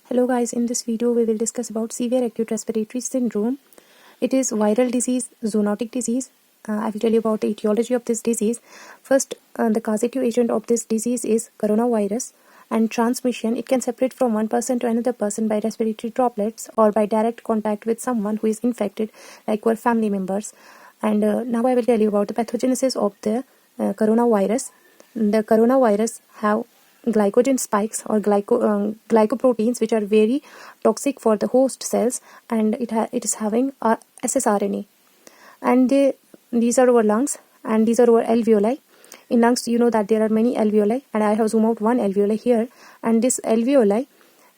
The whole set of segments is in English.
Hello guys, in this video we will discuss about severe acute respiratory syndrome. It is viral disease, zoonotic disease. I will tell you about the etiology of this disease. First, the causative agent of this disease is coronavirus, and transmission, it can separate from one person to another person by respiratory droplets or by direct contact with someone who is infected, like our family members. And now I will tell you about the pathogenesis of the coronavirus. The coronavirus have glycogen spikes or glycoproteins, which are very toxic for the host cells, and it is having ssRNA. And these are our lungs, and these are our alveoli. In lungs, you know that there are many alveoli, and I have zoomed out one alveoli here. And this alveoli,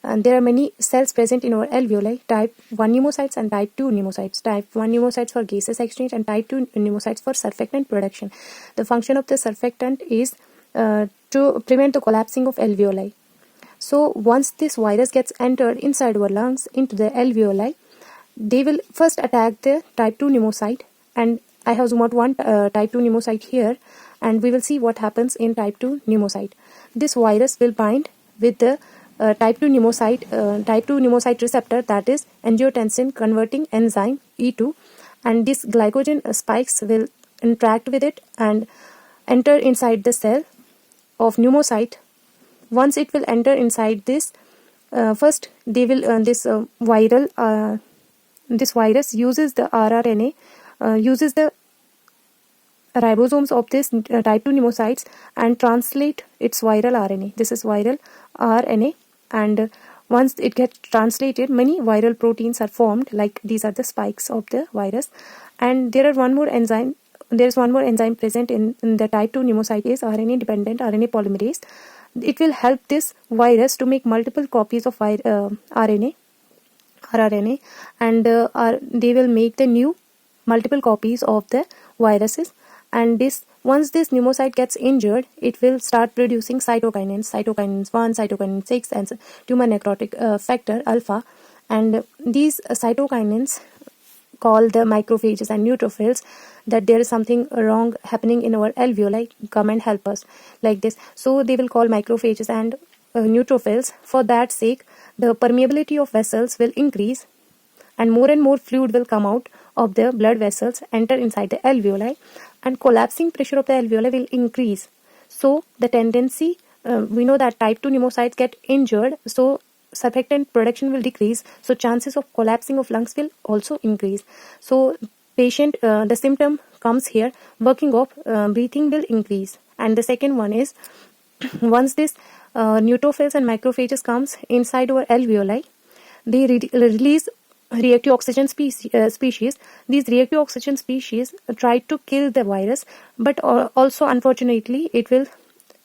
and there are many cells present in our alveoli, type 1 pneumocytes and type 2 pneumocytes. Type 1 pneumocytes for gaseous exchange and type 2 pneumocytes for surfactant production. The function of the surfactant is to prevent the collapsing of alveoli. So once this virus gets entered inside our lungs into the alveoli, they will first attack the type 2 pneumocyte, and I have zoomed out one type 2 pneumocyte here, and we will see what happens in type 2 pneumocyte. This virus will bind with the type 2 pneumocyte receptor, that is angiotensin converting enzyme E2, and this glycogen spikes will interact with it and enter inside the cell of pneumocyte. Once it will enter inside this, first they will this virus uses the rRNA, uses the ribosomes of this type 2 pneumocytes and translate its viral RNA. This is viral RNA, and once it gets translated, many viral proteins are formed, like these are the spikes of the virus. And there is one more enzyme present in the type 2 pneumocyte, is RNA dependent RNA polymerase. It will help this virus to make multiple copies of rRNA, and they will make the new multiple copies of the viruses. And once this pneumocyte gets injured, it will start producing cytokinins 1, cytokinin 6, and tumor necrotic factor alpha. And these cytokinins call the macrophages and neutrophils that there is something wrong happening in our alveoli, come and help us, like this. So they will call macrophages and neutrophils. For that sake, the permeability of vessels will increase, and more fluid will come out of the blood vessels, enter inside the alveoli, and collapsing pressure of the alveoli will increase. So the tendency, we know that type 2 pneumocytes get injured, so surfactant production will decrease, so chances of collapsing of lungs will also increase. So patient, the symptom comes here, working of breathing will increase. And the second one is, once this neutrophils and macrophages comes inside our alveoli, they release reactive oxygen species. These reactive oxygen species try to kill the virus, but also unfortunately it will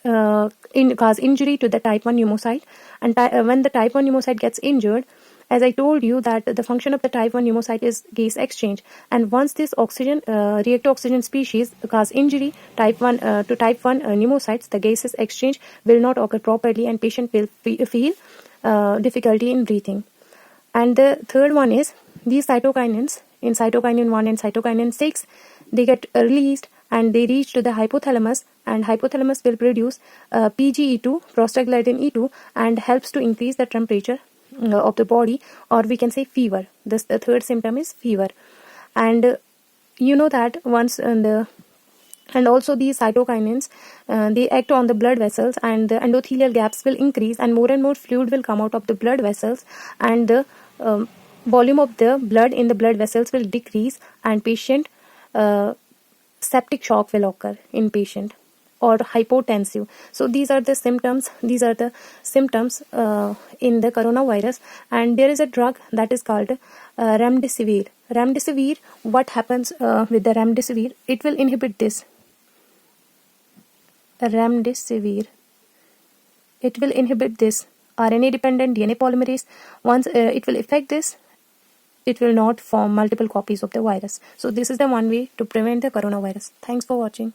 cause injury to the type 1 pneumocyte. And when the type 1 pneumocyte gets injured, as I told you that the function of the type 1 pneumocyte is gas exchange, and once this reactive oxygen species cause injury to type 1 pneumocytes, the gases exchange will not occur properly, and patient will feel difficulty in breathing. And the third one is, these cytokinins in cytokinin 1 and cytokinin 6, they get released and they reach to the hypothalamus, and hypothalamus will produce PGE2, prostaglandin E2, and helps to increase the temperature of the body, or we can say fever. The third symptom is fever. And you know that once and also these cytokinins, they act on the blood vessels, and the endothelial gaps will increase, and more fluid will come out of the blood vessels, and the volume of the blood in the blood vessels will decrease, and patient septic shock will occur in patient, or hypotensive. So these are the symptoms in the coronavirus. And there is a drug that is called remdesivir. What happens with the remdesivir? It will inhibit this. Remdesivir, it will inhibit this RNA dependent DNA polymerase. Once it will affect this, it will not form multiple copies of the virus. So this is the one way to prevent the coronavirus. Thanks for watching.